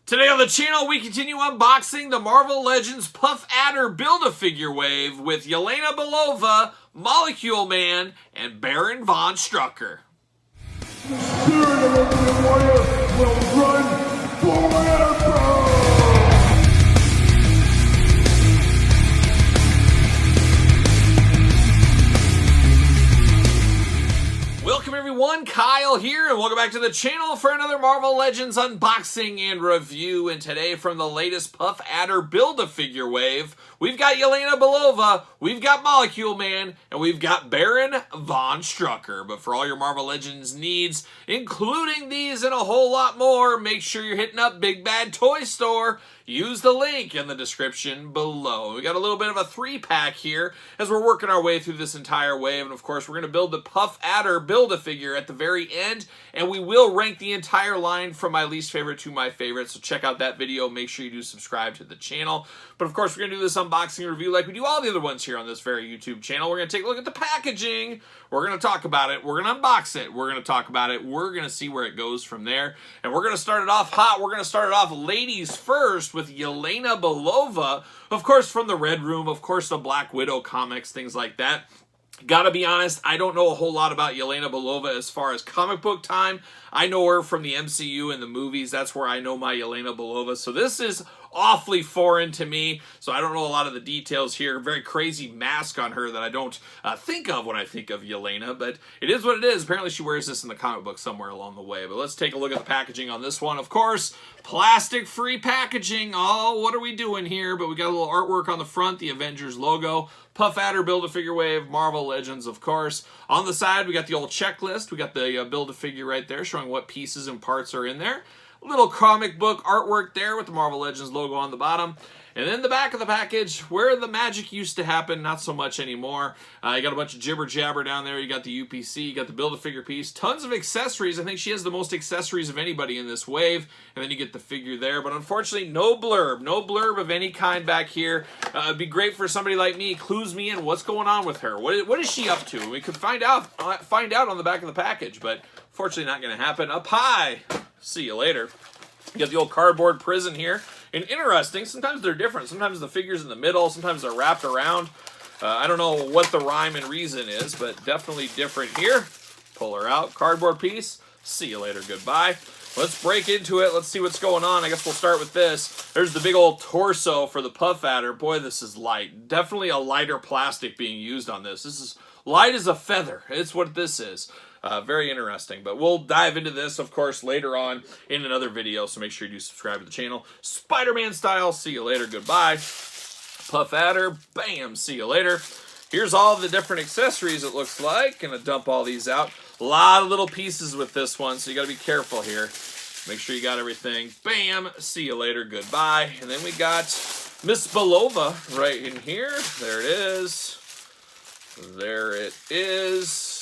Today on the channel, we continue unboxing the Marvel Legends Puff Adder Build-A-Figure wave with Yelena Belova, Molecule Man, and Baron Von Strucker. The spirit of Ultimate Warrior will run forever! Welcome everyone, Kyle here, and welcome back to the channel for another Marvel Legends unboxing and review. And today, from the latest Puff Adder Build-A-Figure wave, we've got Yelena Belova, we've got Molecule Man, and we've got Baron Von Strucker. But for all your Marvel Legends needs, including these and a whole lot more, make sure you're hitting up Big Bad Toy Store. Use the link in the description below. We got a little bit of a 3-pack here as we're working our way through this entire wave. And of course, we're going to build the Puff Adder Build-A-Figure at the very end. And we will rank the entire line from my least favorite to my favorite. So check out that video. Make sure you do subscribe to the channel. But of course, we're going to do this unboxing review like we do all the other ones here on this very YouTube channel. We're going to take a look at the packaging. We're going to talk about it. We're going to unbox it. We're going to talk about it. We're going to see where it goes from there. And we're going to start it off hot. We're going to start it off ladies first with Yelena Belova, of course, from the Red Room, of course, the Black Widow comics, things like that. Gotta be honest, I don't know a whole lot about Yelena Belova as far as comic book time. I know her from the MCU and the movies. That's where I know my Yelena Belova. So this is awfully foreign to me. So I don't know a lot of the details here. Very crazy mask on her that I don't think of when I think of Yelena. But it is what it is. Apparently she wears this in the comic book somewhere along the way. But let's take a look at the packaging on this one. Of course, plastic-free packaging. Oh, what are we doing here? But we got a little artwork on the front, the Avengers logo. Puff Adder Build-A-Figure wave, Marvel Legends, of course. On the side, we got the old checklist. We got the Build-A-Figure right there showing what pieces and parts are in there. A little comic book artwork there with the Marvel Legends logo on the bottom. And then the back of the package, where the magic used to happen, not so much anymore. You got a bunch of jibber-jabber down there. You got the UPC, you got the Build-A-Figure piece. Tons of accessories. I think she has the most accessories of anybody in this wave. And then you get the figure there. But unfortunately, no blurb. No blurb of any kind back here. It'd be great for somebody like me. Clues me in what's going on with her. What is she up to? We could find out on the back of the package. But unfortunately, not going to happen. Up high. See you later. You got the old cardboard prison here. And interesting, sometimes they're different. Sometimes the figure's in the middle. Sometimes they're wrapped around. I don't know what the rhyme and reason is, but definitely different here. Pull her out. Cardboard piece. See you later. Goodbye. Let's break into it. Let's see what's going on. I guess we'll start with this. There's the big old torso for the Puff Adder. Boy, this is light. Definitely a lighter plastic being used on this. This is light as a feather. It's what this is. Very interesting, but we'll dive into this, of course, later on in another video, so make sure you do subscribe to the channel. Spider-Man style, see you later, goodbye. Puff Adder, bam, see you later. Here's all the different accessories, it looks like. Gonna dump all these out. A lot of little pieces with this one, so you gotta be careful here. Make sure you got everything. Bam, see you later, goodbye. And then we got Miss Belova right in here. There it is. There it is.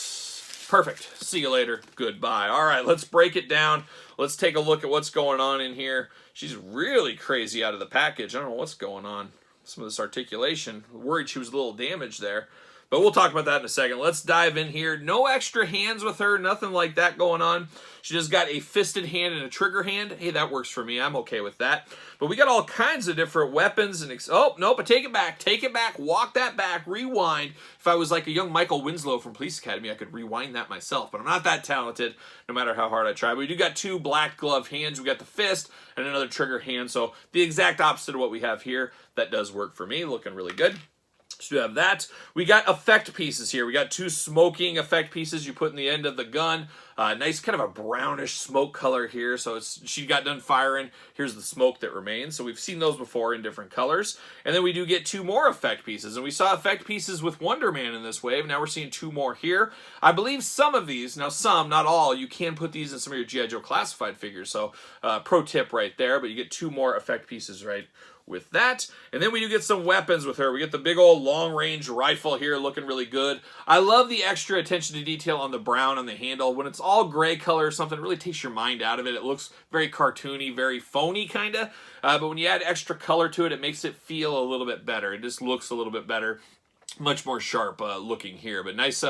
Perfect. See you later. Goodbye. All right, let's break it down. Let's take a look at what's going on in here. She's really crazy out of the package. I don't know what's going on. Some of this articulation. Worried she was a little damaged there. But we'll talk about that in a second. Let's dive in here. No extra hands with her. Nothing like that going on. She just got a fisted hand and a trigger hand. Hey, that works for me. I'm okay with that. But we got all kinds of different weapons. And oh, nope. But take it back. Take it back. Walk that back. Rewind. If I was like a young Michael Winslow from Police Academy, I could rewind that myself. But I'm not that talented, no matter how hard I try. But we do got two black glove hands. We got the fist and another trigger hand. So the exact opposite of what we have here. That does work for me. Looking really good. So we have that. We got effect pieces here. We got two smoking effect pieces you put in the end of the gun. Nice kind of a brownish smoke color here. So she got done firing. Here's the smoke that remains. So we've seen those before in different colors. And then we do get two more effect pieces. And we saw effect pieces with Wonder Man in this wave. Now we're seeing two more here. I believe some of these, now some, not all, you can put these in some of your G.I. Joe classified figures. So pro tip right there. But you get two more effect pieces right with that. And then we do get some weapons with her. We get the big old long-range rifle here looking really good. I love the extra attention to detail on the brown on the handle. When it's all gray color or something, it really takes your mind out of it. It looks very cartoony, very phony kind of. But when you add extra color to it, it makes it feel a little bit better. It just looks a little bit better. Much more sharp looking here. But nice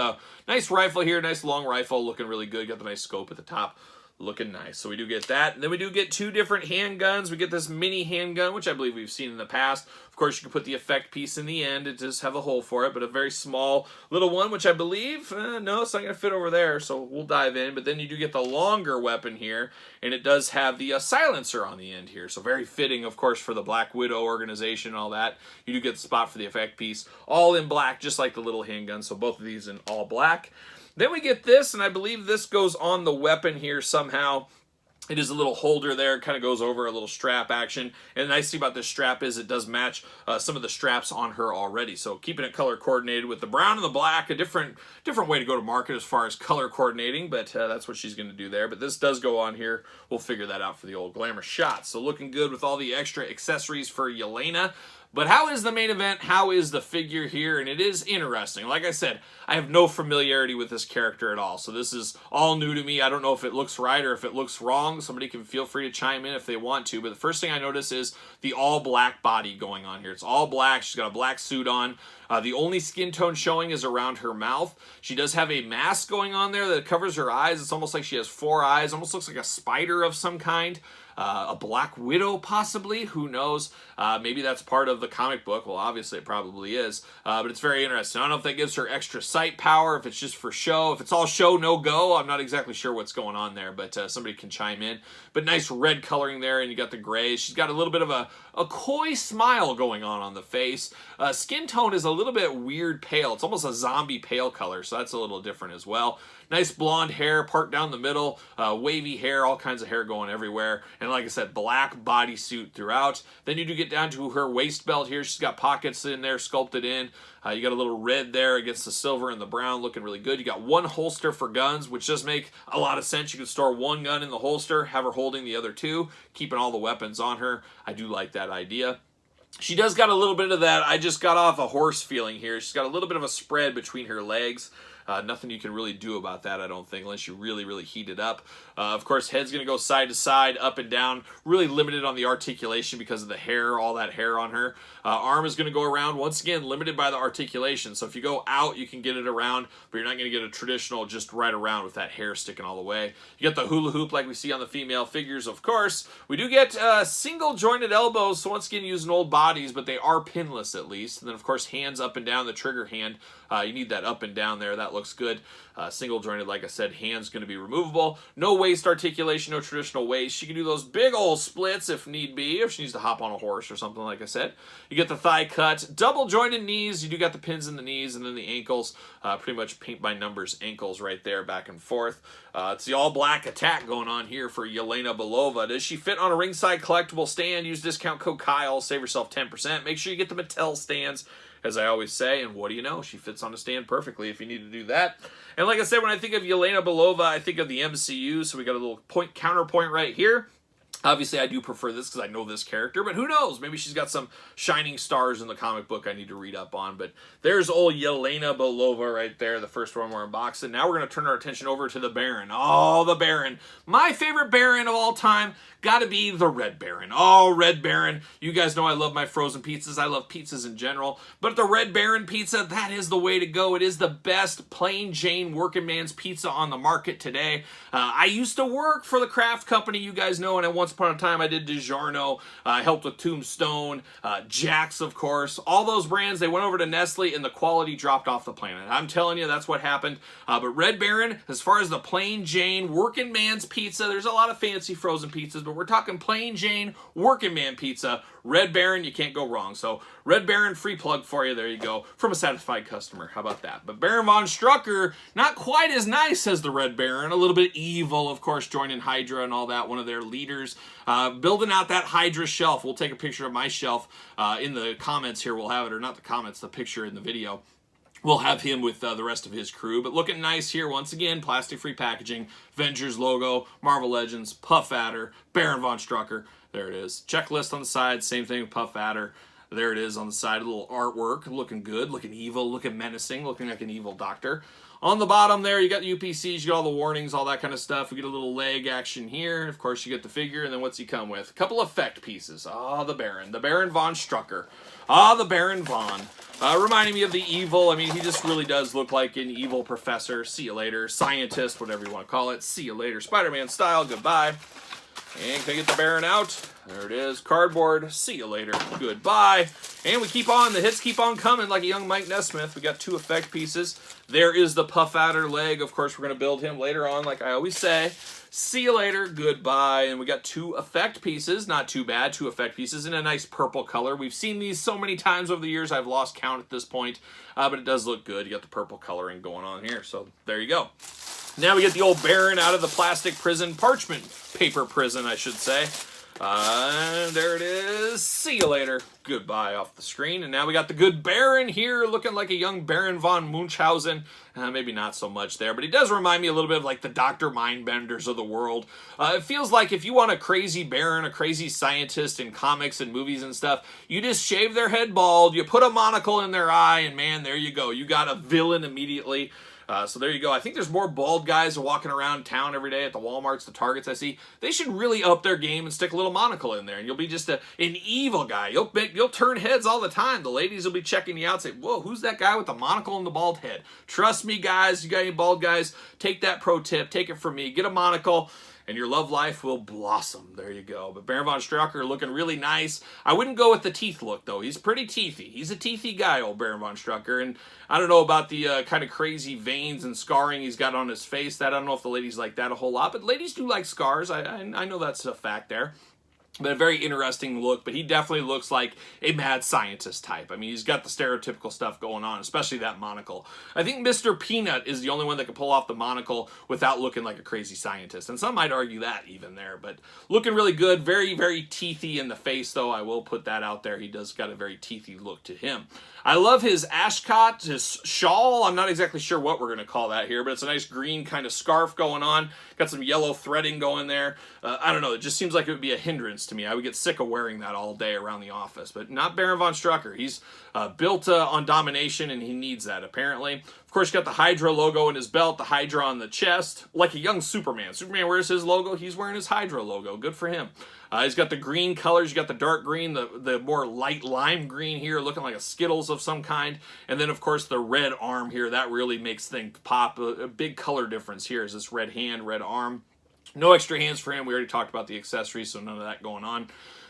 rifle here. Nice long rifle looking really good. Got the nice scope at the top. Looking nice. So we do get that. And then we do get 2 different handguns. We get this mini handgun, which I believe we've seen in the past. Of course, you can put the effect piece in the end. It does have a hole for it, but a very small little one, which I believe, no, it's not going to fit over there, so we'll dive in. But then you do get the longer weapon here, and it does have the silencer on the end here. So very fitting, of course, for the Black Widow organization and all that. You do get the spot for the effect piece, all in black, just like the little handgun. So both of these in all black. Then we get this, and I believe this goes on the weapon here somehow. It is a little holder there. It kind of goes over a little strap action. And the nice thing about this strap is it does match some of the straps on her already. So keeping it color coordinated with the brown and the black, a different way to go to market as far as color coordinating, but that's what she's going to do there. But this does go on here. We'll figure that out for the old glamour shot. So looking good with all the extra accessories for Yelena. But how is the main event? How is the figure here? And it is interesting. Like I said, I have no familiarity with this character at all. So this is all new to me. I don't know if it looks right or if it looks wrong. Somebody can feel free to chime in if they want to. But the first thing I notice is the all black body going on here. It's all black. She's got a black suit on. The only skin tone showing is around her mouth. She does have a mask going on there that covers her eyes. It's almost like she has 4 eyes. Almost looks like a spider of some kind. A Black Widow, possibly. Who knows? Maybe that's part of the comic book. Well, obviously it probably is. But it's very interesting. I don't know if that gives her extra sight power, if it's just for show. If it's all show, no go. I'm not exactly sure what's going on there, but somebody can chime in. But nice red coloring there, and you got the gray. She's got a little bit of a coy smile going on the face. Skin tone is a little bit weird pale. It's almost a zombie pale color, so that's a little different as well. Nice blonde hair, part down the middle, wavy hair, all kinds of hair going everywhere. And like I said, black bodysuit throughout. Then you do get down to her waist belt here. She's got pockets in there, sculpted in. You got a little red there against the silver and the brown, looking really good. You got 1 holster for guns, which does make a lot of sense. You can store 1 gun in the holster, have her holding the other 2, keeping all the weapons on her. I do like that idea. She does got a little bit of that, I just got off a horse feeling here. She's got a little bit of a spread between her legs. Nothing you can really do about that, I don't think, unless you really, really heat it up. Of course, head's going to go side to side, up and down. Really limited on the articulation because of the hair, all that hair on her. Arm is going to go around, once again, limited by the articulation. So if you go out, you can get it around, but you're not going to get a traditional just right around with that hair sticking all the way. You get the hula hoop like we see on the female figures, of course. We do get single jointed elbows, so once again, using old bodies, but they are pinless at least. And then, of course, hands up and down, the trigger hand. You need that up and down there. That looks good. Single jointed, like I said, hands going to be removable. No waist articulation, no traditional waist. She can do those big old splits if need be, if she needs to hop on a horse or something, like I said. You get the thigh cut, double jointed knees. You do got the pins in the knees, and then the ankles, pretty much paint by numbers ankles right there, back and forth. It's the all black attack going on here for Yelena Belova. Does she fit on a ringside collectible stand? Use discount code Kyle, save yourself 10%. Make sure you get the Mattel stands, as I always say, and what do you know? She fits on a stand perfectly if you need to do that. And like I said, when I think of Yelena Belova, I think of the MCU, so we got a little counterpoint right here. Obviously, I do prefer this because I know this character, but who knows? Maybe she's got some shining stars in the comic book I need to read up on. But there's old Yelena Belova right there, the first one we're unboxing. Now we're going to turn our attention over to the Baron. Oh, the Baron. My favorite Baron of all time, got to be the Red Baron. Oh, Red Baron. You guys know I love my frozen pizzas. I love pizzas in general. But the Red Baron pizza, that is the way to go. It is the best plain Jane working man's pizza on the market today. I used to work for the Kraft Company, you guys know, and once upon a time I did DiGiorno. I helped with Tombstone, Jax, of course. All those brands, they went over to Nestle and the quality dropped off the planet. I'm telling you, that's what happened. But Red Baron, as far as the plain Jane working man's pizza, there's a lot of fancy frozen pizzas, but we're talking plain Jane working man pizza. Red Baron, you can't go wrong. So Red Baron, free plug for you. There you go. From a satisfied customer. How about that? But Baron von Strucker, not quite as nice as the Red Baron. A little bit evil, of course, joining Hydra and all that. One of their leaders. Building out that Hydra shelf. We'll take a picture of my shelf in the comments here. We'll have it, or not the comments, the picture in the video. We'll have him with the rest of his crew. But looking nice here, once again, plastic-free packaging, Avengers logo, Marvel Legends, Puff Adder, Baron von Strucker. There it is. Checklist on the side, same thing with Puff Adder. There it is on the side, a little artwork, looking good, looking evil, looking menacing, looking like an evil doctor. On the bottom there, you got the UPCs, you got all the warnings, all that kind of stuff. We get a little leg action here. Of course, you get the figure, and then what's he come with? A couple effect pieces. Ah, the Baron von Strucker. Ah, the Baron von. Reminding me of the evil. I mean, he just really does look like an evil professor. See you later. Scientist, whatever you want to call it. See you later. Spider-Man style. Goodbye. And can I get the Baron out? There it is. Cardboard. See you later. Goodbye. And we keep on. The hits keep on coming like a young Mike Nesmith. We got 2 effect pieces. There is the Puff Adder leg. Of course, we're going to build him later on, like I always say. See you later. Goodbye. And we got 2 effect pieces. Not too bad. 2 effect pieces in a nice purple color. We've seen these so many times over the years, I've lost count at this point. But it does look good. You got the purple coloring going on here. So there you go. Now we get the old Baron out of the plastic prison, parchment paper prison, I should say. There it is. See you later. Goodbye off the screen. And now we got the good Baron here, looking like a young Baron von Munchausen. Maybe not so much there, but he does remind me a little bit of like the Dr. Mindbenders of the world. It feels like if you want a crazy Baron, a crazy scientist in comics and movies and stuff, you just shave their head bald, you put a monocle in their eye, and man, there you go. You got a villain immediately. So there you go. I think there's more bald guys walking around town every day at the Walmarts, the Targets I see. They should really up their game and stick a little monocle in there, and you'll be just an evil guy. You'll turn heads all the time. The ladies will be checking you out and say, whoa, who's that guy with the monocle and the bald head? Trust me, guys. You got any bald guys? Take that pro tip. Take it from me. Get a monocle, and your love life will blossom. There you go. But Baron von Strucker looking really nice. I wouldn't go with the teeth look, though. He's pretty teethy. He's a teethy guy, old Baron von Strucker. And I don't know about the kind of crazy veins and scarring he's got on his face. I don't know if the ladies like that a whole lot. But ladies do like scars. I know that's a fact there. But a very interesting look, but he definitely looks like a mad scientist type. I mean, he's got the stereotypical stuff going on, especially that monocle. I think Mr. Peanut is the only one that can pull off the monocle without looking like a crazy scientist. And some might argue that even there, but looking really good. Very, very teethy in the face, though. I will put that out there. He does got a very teethy look to him. I love his ashcot, his shawl. I'm not exactly sure what we're going to call that here, but it's a nice green kind of scarf going on. Got some yellow threading going there. I don't know. It just seems like it would be a hindrance to me. I would get sick of wearing that all day around the office, but not Baron von Strucker. He's built on domination, and he needs that, apparently. Of course, you got the Hydra logo in his belt, the Hydra on the chest, like a young Superman. Superman wears his logo. He's wearing his Hydra logo. Good for him. He's got the green colors. You got the dark green, the more light lime green here, looking like a Skittles of some kind. And then, of course, the red arm here. That really makes things pop. A big color difference here is this red hand, red arm. No extra hands for him. We already talked about the accessories, so none of that going on.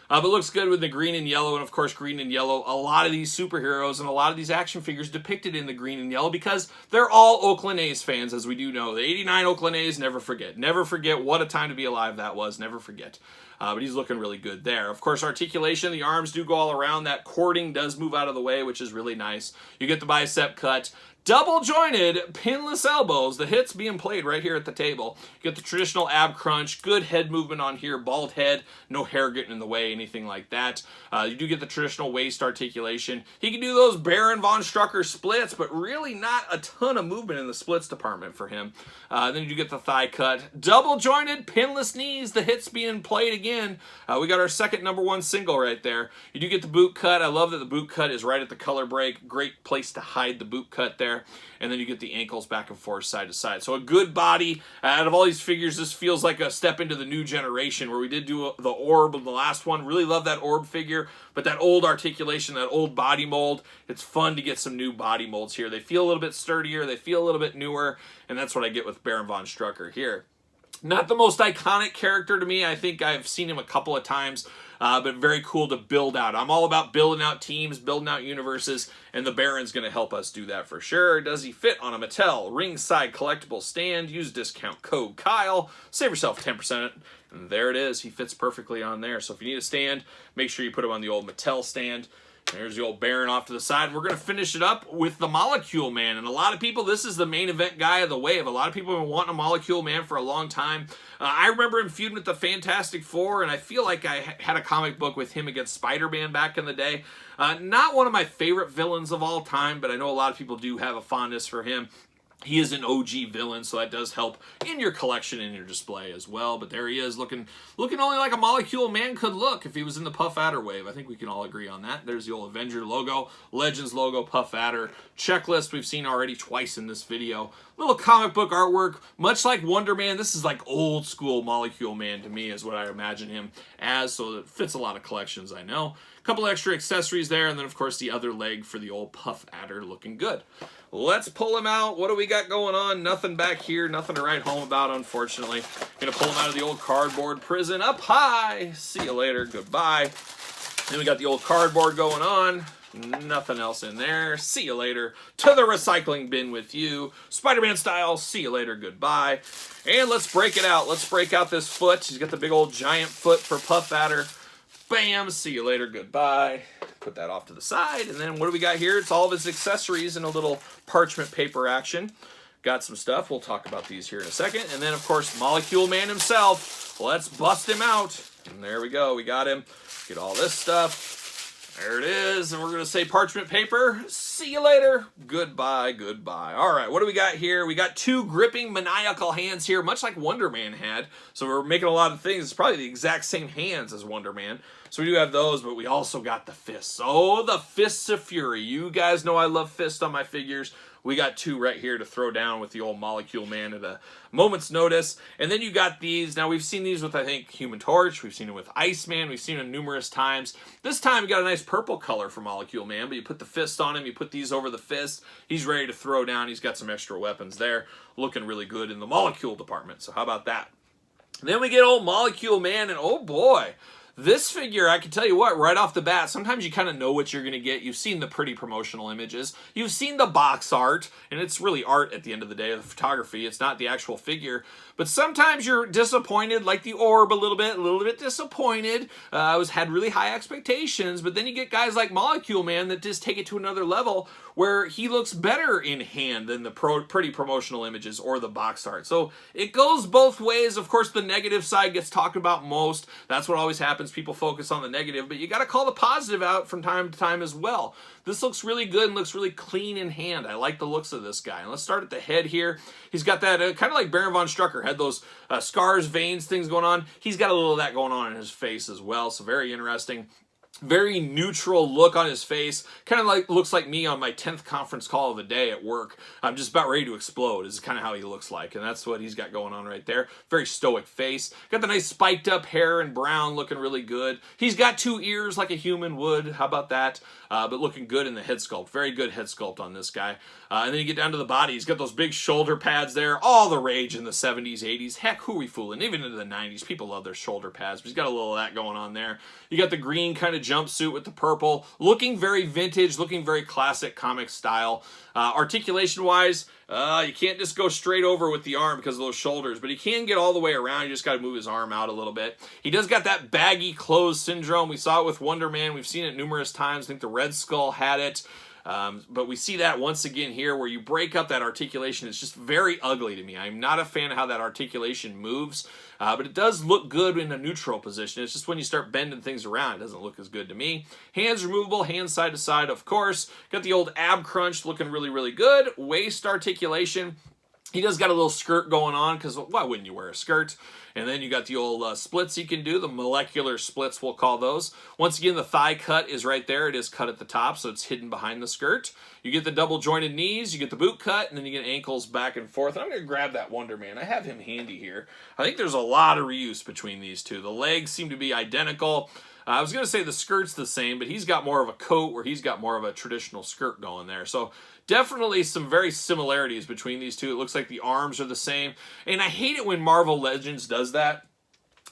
But looks good with the green and yellow, and of course green and yellow. A lot of these superheroes and a lot of these action figures depicted in the green and yellow because they're all Oakland A's fans, as we do know. The 89 Oakland A's, never forget. Never forget what a time to be alive that was. Never forget. But he's looking really good there. Of course, articulation, the arms do go all around. That cording does move out of the way, which is really nice. You get the bicep cut. Double jointed, pinless elbows, the hits being played right here at the table. You get the traditional ab crunch, good head movement on here, bald head, no hair getting in the way, anything like that. You do get the traditional waist articulation. He can do those Baron von Strucker splits, but really not a ton of movement in the splits department for him. Then you do get the thigh cut. Double jointed, pinless knees, the hits being played again. We got our second #1 single right there. You do get the boot cut. I love that the boot cut is right at the color break. Great place to hide the boot cut there. And then you get the ankles back and forth, side to side. So a good body. Out of all these figures, this feels like a step into the new generation where we did do the orb of the last one. Really love that orb figure. But that old articulation, that old body mold, it's fun to get some new body molds here. They feel a little bit sturdier. They feel a little bit newer. And that's what I get with Baron von Strucker here. Not the most iconic character to me. I think I've seen him a couple of times, but very cool to build out. I'm all about building out teams, building out universes, and the Baron's going to help us do that for sure. Does he fit on a Mattel ringside collectible stand? Use discount code Kyle. Save yourself 10%. And there it is. He fits perfectly on there. So if you need a stand, make sure you put him on the old Mattel stand. There's the old Baron off to the side. We're going to finish it up with the Molecule Man. And a lot of people, this is the main event guy of the wave. A lot of people have been wanting a Molecule Man for a long time. I remember him feuding with the Fantastic Four, and I feel like I had a comic book with him against Spider-Man back in the day. Not one of my favorite villains of all time, but I know a lot of people do have a fondness for him. He is an OG villain, so that does help in your collection and your display as well. But there he is, looking only like a Molecule Man could look if he was in the Puff Adder wave. I think we can all agree on that. There's the old Avenger logo, Legends logo, Puff Adder checklist we've seen already twice in this video. Little comic book artwork, much like Wonder Man. This is like old school Molecule Man to me is what I imagine him as, so it fits a lot of collections, I know. A couple extra accessories there, and then of course the other leg for the old Puff Adder looking good. Let's pull him out. What do we got going on? Nothing back here. Nothing to write home about, unfortunately. Gonna pull him out of the old cardboard prison. Up high. See you later. Goodbye. Then we got the old cardboard going on. Nothing else in there. See you later. To the recycling bin with you. Spider-Man style. See you later. Goodbye. And let's break it out. Let's break out this foot. He's got the big old giant foot for Puff Adder. Bam, see you later, goodbye. Put that off to the side, and then what do we got here? It's all of his accessories in a little parchment paper action. Got some stuff, we'll talk about these here in a second. And then, of course, Molecule Man himself. Let's bust him out. And there we go, we got him. Get all this stuff. There it is, and we're gonna say parchment paper. See you later, goodbye, goodbye. All right, what do we got here? We got two gripping maniacal hands here, much like Wonder Man had. So we're making a lot of things. It's probably the exact same hands as Wonder Man. So we do have those, but we also got the fists. Oh, the Fists of Fury. You guys know I love fists on my figures. We got two right here to throw down with the old Molecule Man at a moment's notice. And then you got these. Now, we've seen these with, I think, Human Torch. We've seen it with Iceman. We've seen it numerous times. This time, we got a nice purple color for Molecule Man, but you put the fist on him. You put these over the fist. He's ready to throw down. He's got some extra weapons there. Looking really good in the Molecule department. So how about that? And then we get old Molecule Man, and oh boy. This figure, I can tell you what, right off the bat, sometimes you kind of know what you're going to get. You've seen the pretty promotional images. You've seen the box art, and it's really art at the end of the day, the photography. It's not the actual figure. But sometimes you're disappointed, like the Orb a little bit disappointed. Had really high expectations, but then you get guys like Molecule Man that just take it to another level where he looks better in hand than the pretty promotional images or the box art. So it goes both ways. Of course, the negative side gets talked about most. That's what always happens. People focus on the negative, but you got to call the positive out from time to time as well. This looks really good and looks really clean in hand. I like the looks of this guy. And let's start at the head here. He's got that kind of like Baron von Strucker, had those scars, veins, things going on. He's got a little of that going on in his face as well, so very interesting. Very neutral look on his face. Kind of like looks like me on my 10th conference call of the day at work. I'm just about ready to explode is kind of how he looks like. And that's what he's got going on right there. Very stoic face. Got the nice spiked up hair and brown looking really good. He's got two ears like a human would. How about that? But looking good in the head sculpt. Very good head sculpt on this guy. And then you get down to the body. He's got those big shoulder pads there. All the rage in the 70s, 80s. Heck, who are we fooling? Even into the 90s, people love their shoulder pads. But he's got a little of that going on there. You got the green kind of jumpsuit with the purple. Looking very vintage, looking very classic comic style. Articulation-wise, you can't just go straight over with the arm because of those shoulders, but he can get all the way around. You just got to move his arm out a little bit. He does got that baggy clothes syndrome. We saw it with Wonder Man. We've seen it numerous times. I think the Red Skull had it. But we see that once again here where you break up that articulation. It's just very ugly to me. I'm not a fan of how that articulation moves, but it does look good in a neutral position. It's just when you start bending things around, it doesn't look as good to me. Hands removable, hands side to side, of course. Got the old ab crunch looking really, really good. Waist articulation. He does got a little skirt going on because why wouldn't you wear a skirt? And then you got the old splits you can do, the molecular splits we'll call those. Once again, the thigh cut is right there. It is cut at the top, so it's hidden behind the skirt. You get the double jointed knees, you get the boot cut, and then you get ankles back and forth. And I'm going to grab that Wonder Man. I have him handy here. I think there's a lot of reuse between these two. The legs seem to be identical. I was going to say the skirt's the same, but he's got more of a coat where he's got more of a traditional skirt going there. So definitely some very similarities between these two. It looks like the arms are the same. And I hate it when Marvel Legends does that.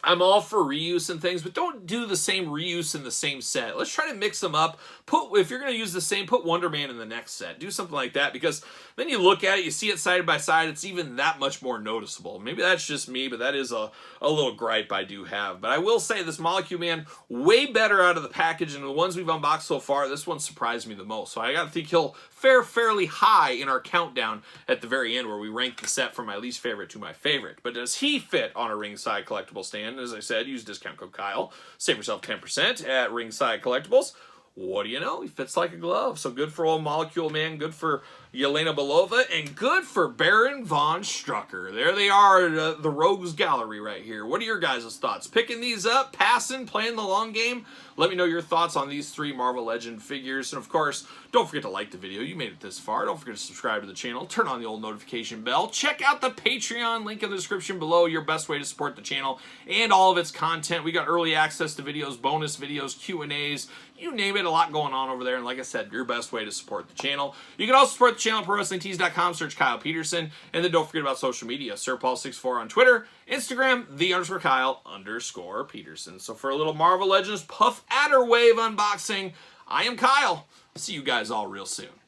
I'm all for reuse and things, but don't do the same reuse in the same set. Let's try to mix them up. If you're going to use the same, put Wonder Man in the next set. Do something like that, because then you look at it, you see it side by side, it's even that much more noticeable. Maybe that's just me, but that is a little gripe I do have. But I will say this Molecule Man, way better out of the package, and the ones we've unboxed so far, this one surprised me the most. So I got to think he'll fare fairly high in our countdown at the very end, where we rank the set from my least favorite to my favorite. But does he fit on a Ringside Collectible stand? As I said, use discount code Kyle. Save yourself 10% at Ringside Collectibles. What do you know? He fits like a glove. So good for old Molecule Man. Good for Yelena Belova, and good for Baron von Strucker. There they are, the Rogues Gallery right here. What are your guys' thoughts? Picking these up, passing, playing the long game? Let me know your thoughts on these 3 Marvel Legend figures. And of course, don't forget to like the video. You made it this far. Don't forget to subscribe to the channel. Turn on the old notification bell. Check out the Patreon, link in the description below. Your best way to support the channel and all of its content. We got early access to videos, bonus videos, Q&As, you name it, a lot going on over there. And like I said, your best way to support the channel. You can also support the channel at ProWrestlingTees.com, search Kyle Peterson. And then don't forget about social media. SirPaul64 on Twitter, Instagram, _Kyle_Peterson. So for a little Marvel Legends Puff Adder Wave unboxing, I am Kyle. See you guys all real soon.